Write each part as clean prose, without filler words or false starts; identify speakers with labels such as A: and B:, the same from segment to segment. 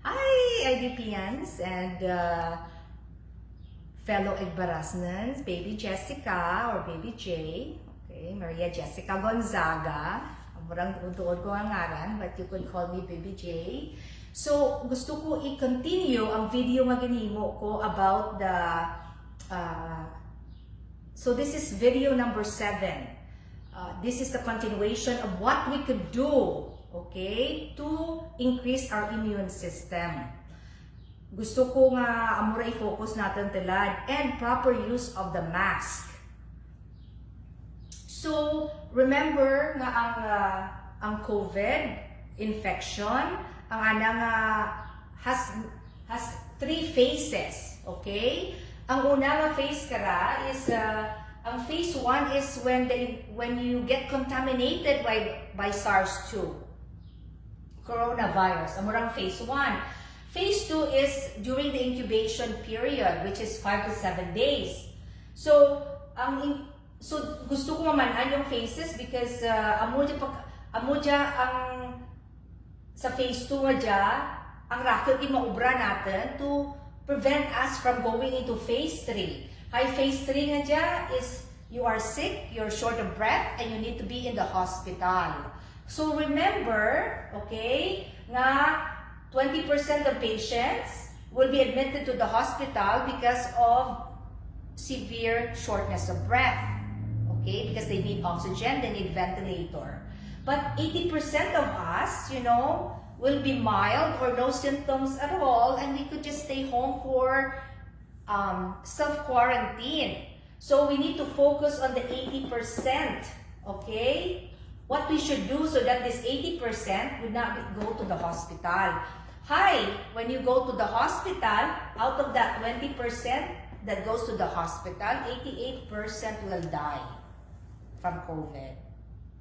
A: Hi, IDPians and fellow Igbarasnans, Baby Jessica or Baby J, okay, Maria Jessica Gonzaga, murang tuod ko ang ngaran, but you could call me Baby J. So, gusto ko i-continue ang video nga ginhimo ko about the, so this is video number 7. This is the continuation of what we could do, okay, to increase our immune system. Gusto ko nga amura i-focus natin tilad and proper use of the mask. So, remember nga ang COVID infection, ang anang has 3 phases, okay? Ang una nga phase kara is ang phase 1 is when you get contaminated by SARS-2 coronavirus. Amurang phase 1. Phase 2 is during the incubation period, which is 5 to 7 days. So gusto ko mamanan yung phases because sa phase 2 nga dya, ang rakil maubra natin to prevent us from going into phase 3. Phase 3 nga dya is you are sick, you're short of breath, and you need to be in the hospital. So remember, okay, nga 20% of patients will be admitted to the hospital because of severe shortness of breath, okay, because they need oxygen, they need ventilator. But 80% of us, will be mild or no symptoms at all, and we could just stay home for self-quarantine. So we need to focus on the 80%, okay? What we should do so that this 80% would not go to the hospital. When you go to the hospital, out of that 20% that goes to the hospital, 88% will die from COVID.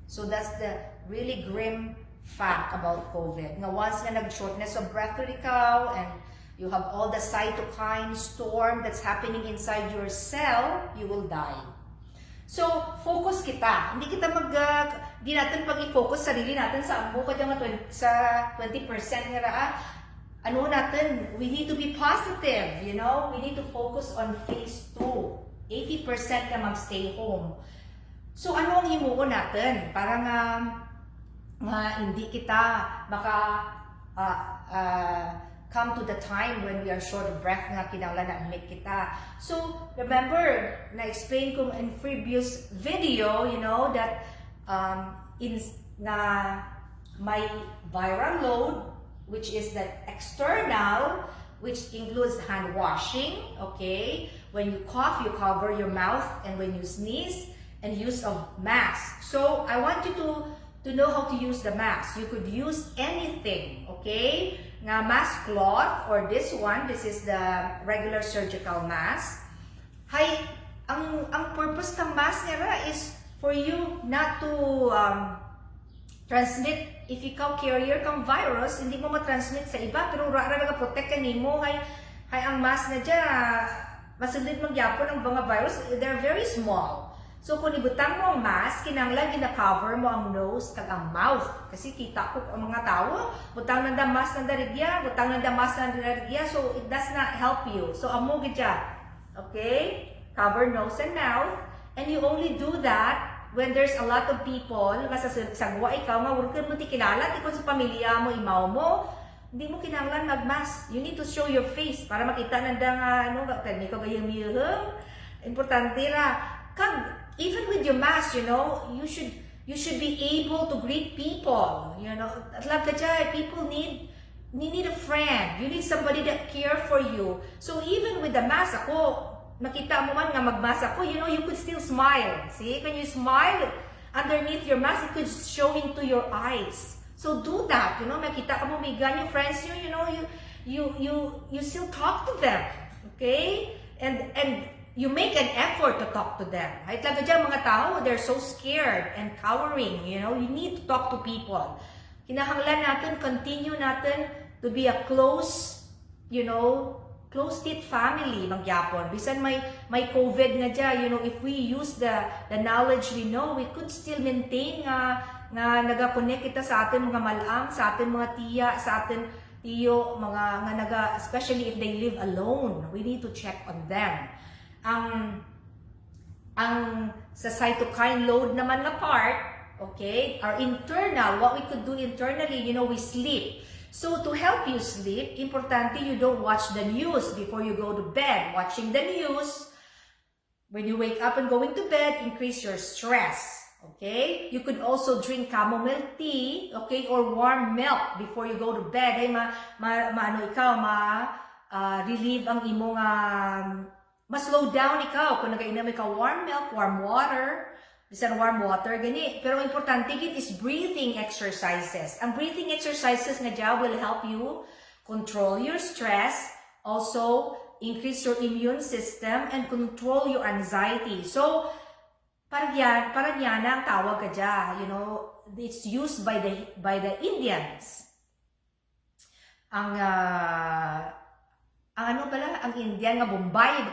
A: So that's the really grim fact about COVID. Now, once nga nag-shortness of breath ikaw and you have all the cytokine storm that's happening inside your cell, you will die. So, focus kita. Hindi natin pag-i-focus sarili natin sa ambo ka sa 20% nga raa. We need to be positive, We need to focus on phase 2. 80% na mag-stay home. So, ano ang himuon natin? Para nga hindi kita come to the time when we are short of breath nga kinahanglan na admit kita. So, remember, na-explain ko in previous video, that my viral load, which is the external, which includes hand washing, okay? When you cough, you cover your mouth, and when you sneeze, and use of mask. So, I want you to know how to use the mask. You could use anything, okay? Nga mask cloth or this one, this is the regular surgical mask. Ang purpose ng mask nga is for you not to transmit. If ikaw carrier kang virus, hindi mo matransmit sa iba, pero protect ka nimo. Ang mask na dyan, masulid magyapon ang mga virus, they're very small. So, kung ibutang mo ang mask, kinanglan gina-cover mo ang nose kag ang mouth. Kasi kita ko ang mga tao, butang nanda mask ng darigya, butang nanda mask ng darigya, so it does not help you. So, amo gidya. Okay? Cover nose and mouth. And you only do that when there's a lot of people, nga sagwa ikaw, mawurkan mo ti kilala, ti kung sa pamilya mo, imaw mo, hindi mo kinanglan mag-mask. You need to show your face para makita nanda nga, kani ko gayang miyuhang. Importante ra. Even with your mask, you should be able to greet people. People need a friend. You need somebody that care for you. So even with the mask, nakita mo man nga mag-mask ako, you could still smile. See, when you smile underneath your mask, it could show into your eyes. So do that. Makita ka mo may ganyo friends you still talk to them. Okay? And you make an effort to talk to them. Kahit lang dyan mga tao, they're so scared and cowering, You need to talk to people. Kinahanglan natin, continue natin to be a close, close-knit family, magyapon. Bisan may COVID nga dyan, if we use the knowledge we know, we could still maintain nga nagakonek kita sa ating mga malam, sa ating mga tiya, sa ating iyo mga nga naga, especially if they live alone, we need to check on them. Ang sa cytokine load naman na part, okay, our internal, what we could do internally, you know, we sleep. So to help you sleep, importante you don't watch the news before you go to bed. Watching the news, when you wake up and going to bed, increase your stress. Okay? You could also drink chamomile tea, okay, or warm milk before you go to bed. Ay relieve ang imong ma-slow down ikaw kung nagainom ikaw warm milk, warm water, bisan warm water gani. Pero importante gid is breathing exercises. Ang breathing exercises nga dyan will help you control your stress, also increase your immune system and control your anxiety. So parang yan ang tawag ka dyan, you know, it's used by the Indians. Ang Indian nga Bombay,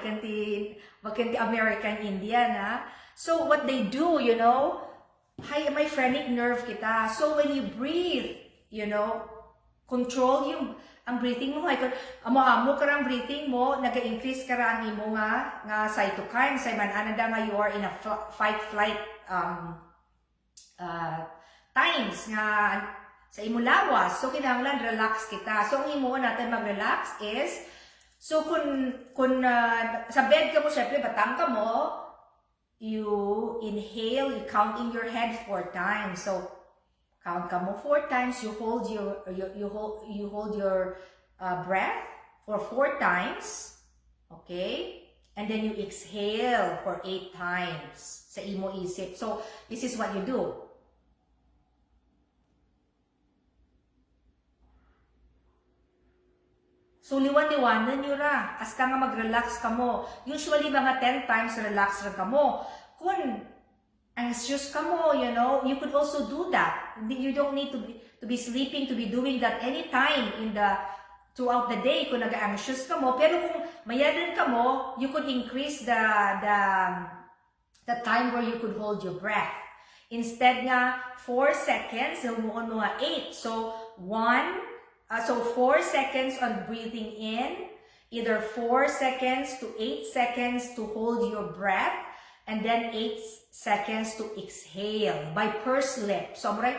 A: bakanti American Indian, ha? So what they do, you know, may phrenic nerve kita. So when you breathe, you know, control yung ang breathing mo, amo ka ang breathing mo, naga-increase ka ang imo nga cytokine, say man ananda nga you are in a fight-flight times nga sa imo lawas. So kinahanglan relax kita. So ang imo natin mag-relax is, so kung sa bed ka mo, syempre batang ka mo, you inhale, you count in your head 4 times. So count ka mo 4 times, you hold your breath for 4 times, okay? And then you exhale for 8 times sa imo isip. So this is what you do. So liwan-liwanan nyo ra, hasta nga mag-relax ka mo. Usually mga 10 times relax ra ka mo. Kung anxious ka mo, you know, you could also do that. You don't need to be sleeping, to be doing that anytime throughout the day kung nag-anxious ka mo. Pero kung mayadan ka mo, you could increase the time where you could hold your breath. Instead nga 4 seconds, humuon mo nga 8. So 4 seconds on breathing in, either 4 seconds to 8 seconds to hold your breath, and then 8 seconds to exhale by pursed lip. So, 8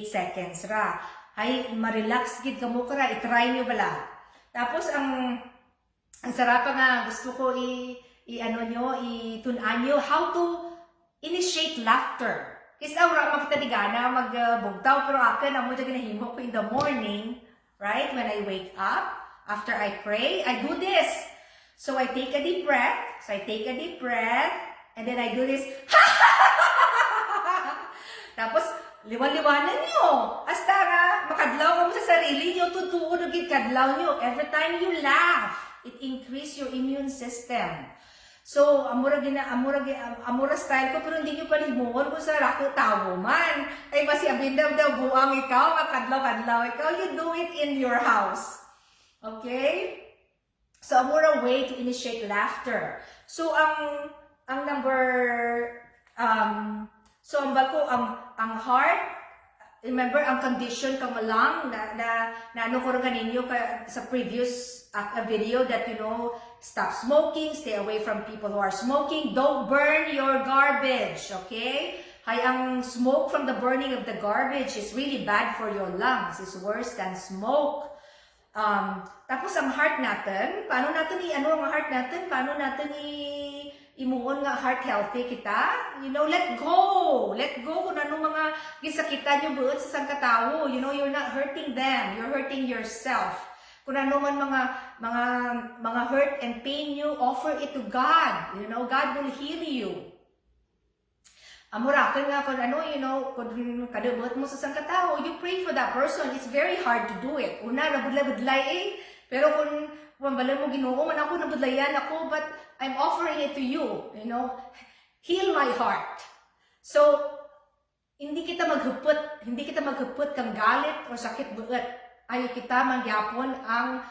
A: seconds ra. Ay, ma-relax gid ka mo kara, i-try nyo bala. Tapos, ang sarap nga gusto ko itunan nyo, how to initiate laughter. Kasi aura magtadigana, magbugtaw, pero akin, ang mga ginahimo ko in the morning, right? When I wake up, after I pray, I do this. So I take a deep breath, and then I do this, tapos, liwan-liwanan nyo. Hasta nga, makadlaw ka mo sa sarili nyo, tutuod o kadlaw nyo. Every time you laugh, it increase your immune system. So, amura style ko, pero hindi nyo palimuon kung sa rako tawo man. Ay, masi abindaw daw, buang ikaw, makadlaw-kadlaw ikaw, you do it in your house. Okay? So, amura way to initiate laughter. So, ang heart, remember, ang condition ka mo lang, na ano ko rin kaninyo sa previous video that, you know, stop smoking, stay away from people who are smoking, don't burn your garbage, okay? Ang smoke from the burning of the garbage is really bad for your lungs. It's worse than smoke. Tapos ang heart natin, paano natin Paano natin imuon nga heart healthy kita? You know, let go kung anong mga gisakitan nyo buot sa isang katao. You know, you're not hurting them, you're hurting yourself. Kung ano man mga hurt and pain you, offer it to God. You know, God will heal you. Amurakan nga kung ano, you know, kung kadabot mo sa isang katao, you pray for that person. It's very hard to do it. Una, nabudlay-budlay pero kung bala mo Ginoo, man ako nabudlayan ako, but I'm offering it to you. You know, heal my heart. So, hindi kita maghupot kang galit o sakit buot. Ayaw kita mangyapon ang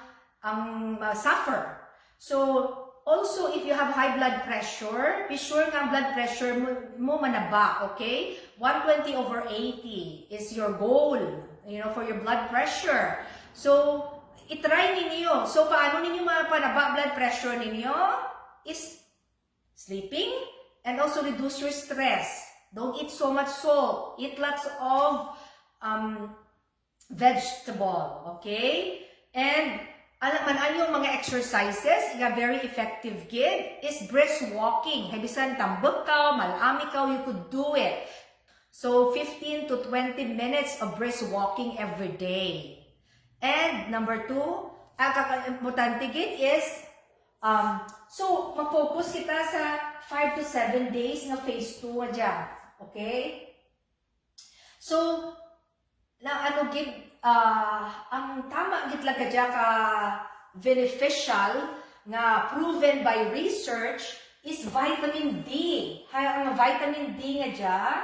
A: suffer. So, also, if you have high blood pressure, be sure nga blood pressure mo manaba, okay? 120/80 is your goal. for your blood pressure. So, itry ninyo. So, paano ninyo mapanaba blood pressure ninyo? Is sleeping and also reduce your stress. Don't eat so much salt. Eat lots of vegetable, okay? And yung mga exercises, very effective gid, is brisk walking. Bisan tambok ka, malami ka, you could do it. So, 15 to 20 minutes of brisk walking every day. And number 2, ang importante gid is, so, mag-focus kita sa 5 to 7 days na phase 2 dyan. Okay? So, ang tama gid lang dyan ka beneficial nga proven by research is vitamin D. Ang vitamin D nga dyan,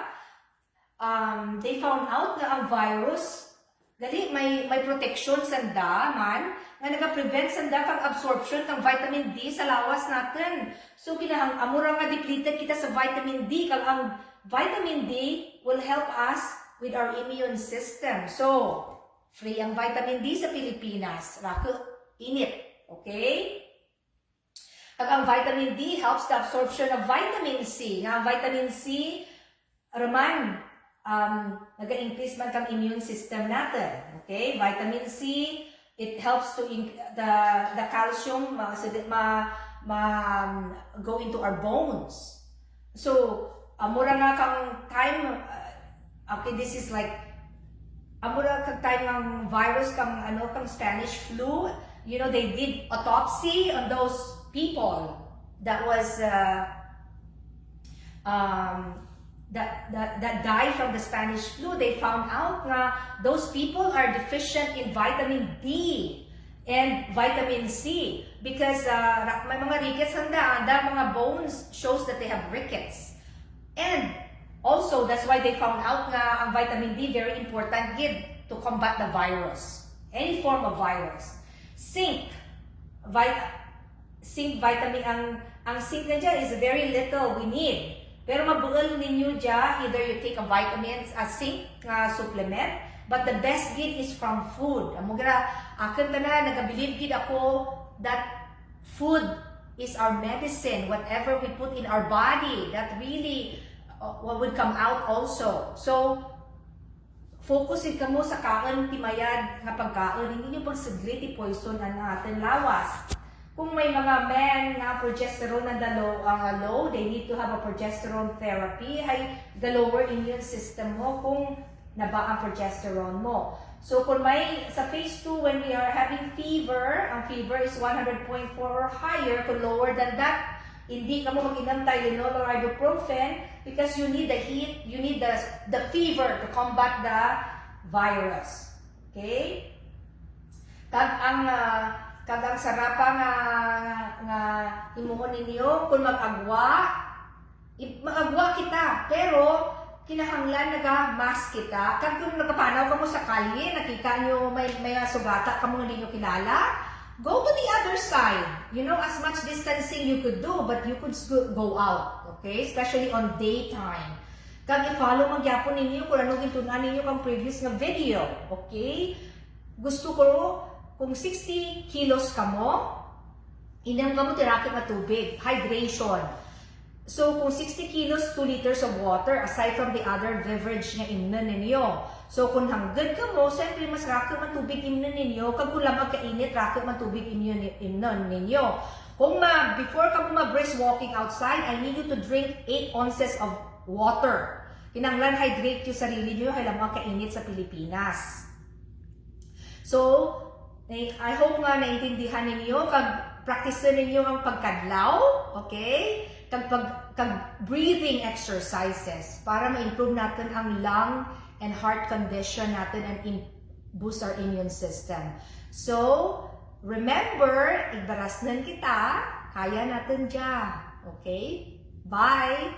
A: they found out na ang virus dali may protection sanda man nga naga-prevent sanda kang absorption ng vitamin D sa lawas natin. So kinahang amura nga depleted kita sa vitamin D kag ang vitamin D will help us with our immune system. So free ang vitamin D sa Pilipinas. Rako init, okay? Kag ang vitamin D helps the absorption of vitamin C. Nga vitamin C raman nag-increase man kang immune system natin. Okay? Vitamin C, it helps to the calcium go into our bones. So, amura nga kang time, okay, this is like, amura kang time ng virus kang Spanish flu. They did autopsy on those people that was that died from the Spanish flu. They found out nga those people are deficient in vitamin D and vitamin C because may mga rickets handa mga bones shows that they have rickets. And also, that's why they found out nga ang vitamin D very important gid to combat the virus, any form of virus. Zinc vitamin, ang zinc na dyan is very little we need. Pero mabugal ninyo dyan, either you take a vitamins, a zinc supplement, but the best gid is from food. Akin nagabilib gid ako that food is our medicine. Whatever we put in our body, that really what would come out also. So, focus ka mo sa kaon timayad nga pagkaon. Hindi nyo pagsaglit poison ang ating lawas. Kung may mga men na progesterone na low, they need to have a progesterone therapy. The lower immune system mo kung naba ang progesterone mo. So kung sa phase 2, when we are having fever, ang fever is 100.4 or higher. Kung lower than that, hindi ka mo mag-inom Tylenol or ibuprofen because you need the heat, you need the fever to combat the virus. Okay? Kag ang sarapa nga imuhon ninyo kung mag-agwa kita, pero kinahanglan naga-mask kita. Kag kung nagapanaw ka mo sa kalye, nakita nyo may sugata ka mo hindi nyo kilala, go to the other side. As much distancing you could do, but you could go out, okay? Especially on daytime. Kag i-follow magyapon ninyo kung ano gintunan ninyo kang previous nga video, okay? Gusto ko kung 60 kilos ka mo, inam ka mo tirakit na tubig, hydration. So, kung 60 kilos, 2 liters of water, aside from the other beverage na imnon ninyo. So, kung hanggad ka mo, siyempre mas rakit man tubig imnon ninyo, kag kung lamang kainit, rakit man tubig imnon ninyo. Kung before ka mo brisk walking outside, I need you to drink 8 ounces of water. Kinanglan hydrate yung sarili nyo, kay lamang kainit sa Pilipinas. So, I hope nga naintindihan ninyo, practice ninyo ang pagkadlaw, okay? Kag breathing exercises para ma-improve natin ang lung and heart condition natin and boost our immune system. So, remember, ibarasnan kita, kaya natin dyan, okay? Bye!